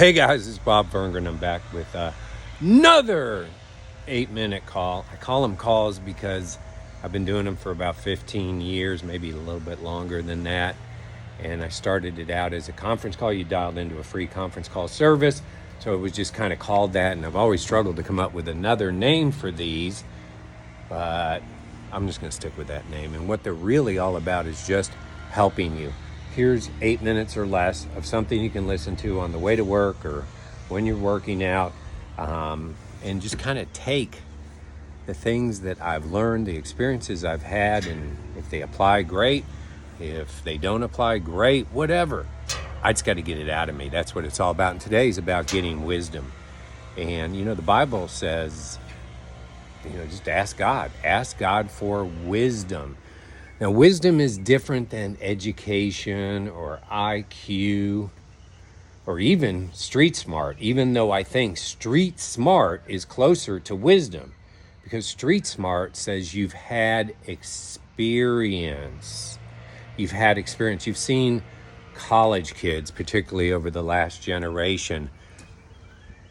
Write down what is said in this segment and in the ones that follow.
Hey guys, it's Bob Verngren. I'm back with another 8-minute call. I call them calls because I've been doing them for about 15 years, maybe a little bit longer than that. And I started it out as a conference call. You dialed into a free conference call service. So it was just kind of called that. And I've always struggled to come up with another name for these. But I'm just going to stick with that name. And what they're really all about is just helping you. Here's 8 minutes or less of something you can listen to on the way to work or when you're working out, and just kind of take the things that I've learned, the experiences I've had, and if they apply, great. If they don't apply, great, whatever. I just got to get it out of me. That's what it's all about. And today's about getting wisdom. And, the Bible says, just ask God. Ask God for wisdom. Now, wisdom is different than education or IQ or even street smart, even though I think street smart is closer to wisdom, because street smart says you've had experience. You've had experience. You've seen college kids, particularly over the last generation.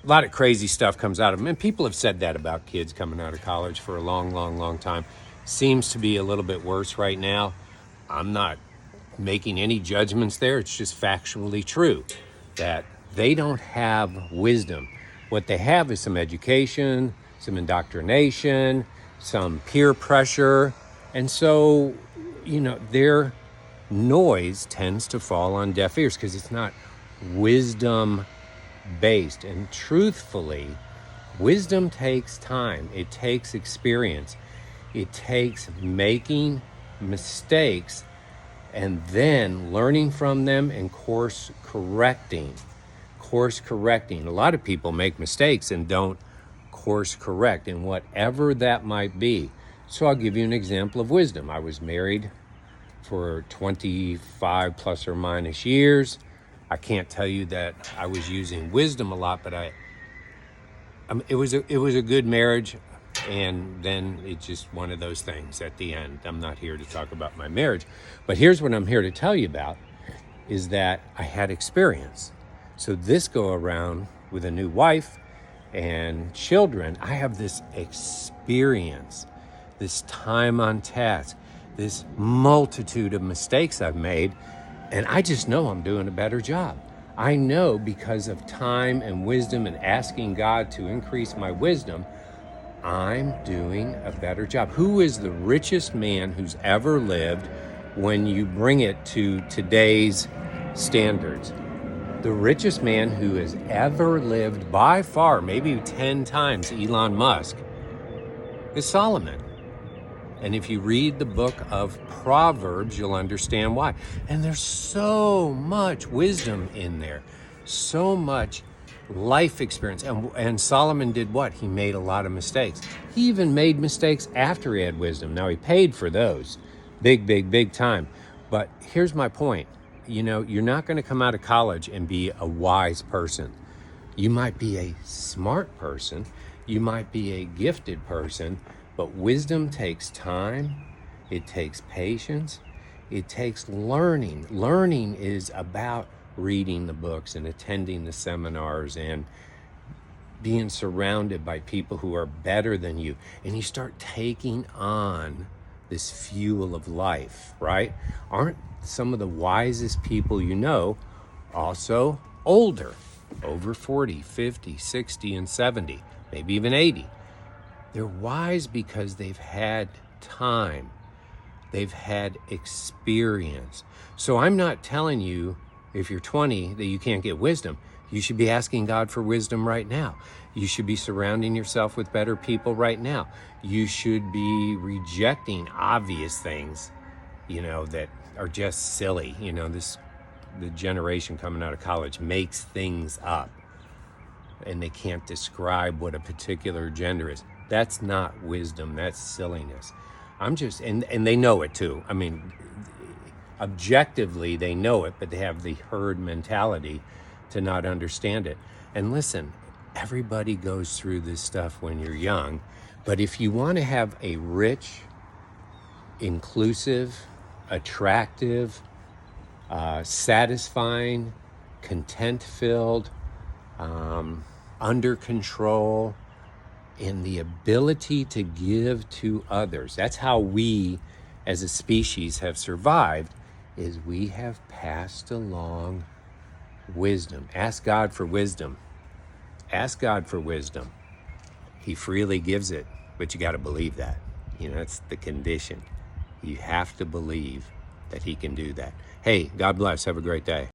A lot of crazy stuff comes out of them. And people have said that about kids coming out of college for a long, long, long time. Seems to be a little bit worse right now. I'm not making any judgments there. It's just factually true that they don't have wisdom. What they have is some education, some indoctrination, some peer pressure. And so, their noise tends to fall on deaf ears because it's not wisdom based. And truthfully, wisdom takes time. It takes experience. It takes making mistakes and then learning from them and course correcting. A lot of people make mistakes and don't course correct in whatever that might be. So I'll give you an example of wisdom. I was married for 25 plus or minus years. I can't tell you that I was using wisdom a lot, but it was a good marriage. And then it's just one of those things at the end. I'm not here to talk about my marriage, but here's what I'm here to tell you about is that I had experience. So this go around with a new wife and children, I have this experience, this time on task, this multitude of mistakes I've made, and I just know I'm doing a better job. I know because of time and wisdom and asking God to increase my wisdom, I'm doing a better job. Who is the richest man who's ever lived when you bring it to today's standards? The richest man who has ever lived by far, maybe 10 times Elon Musk, is Solomon. And if you read the book of Proverbs, you'll understand why. And there's so much wisdom in there, so much life experience. And Solomon did what? He made a lot of mistakes. He even made mistakes after he had wisdom. Now, he paid for those big time. But here's my point. You're not going to come out of college and be a wise person. You might be a smart person. You might be a gifted person. But wisdom takes time. It takes patience. It takes learning. Learning is about reading the books and attending the seminars and being surrounded by people who are better than you. And you start taking on this fuel of life, right? Aren't some of the wisest people also older, over 40, 50, 60, and 70, maybe even 80? They're wise because they've had time. They've had experience. So I'm not telling you, if you're 20, that you can't get wisdom. You should be asking God for wisdom right now. You should be surrounding yourself with better people right now. You should be rejecting obvious things, that are just silly. The generation coming out of college makes things up and they can't describe what a particular gender is. That's not wisdom. That's silliness. And they know it too. I mean, objectively, they know it, but they have the herd mentality to not understand it. And listen, everybody goes through this stuff when you're young, but if you want to have a rich, inclusive, attractive, satisfying, content-filled, under control, and the ability to give to others. That's how we as a species have survived, is we have passed along wisdom. Ask God for wisdom. Ask God for wisdom. He freely gives it, but you got to believe that. That's the condition. You have to believe that he can do that. Hey, God bless. Have a great day.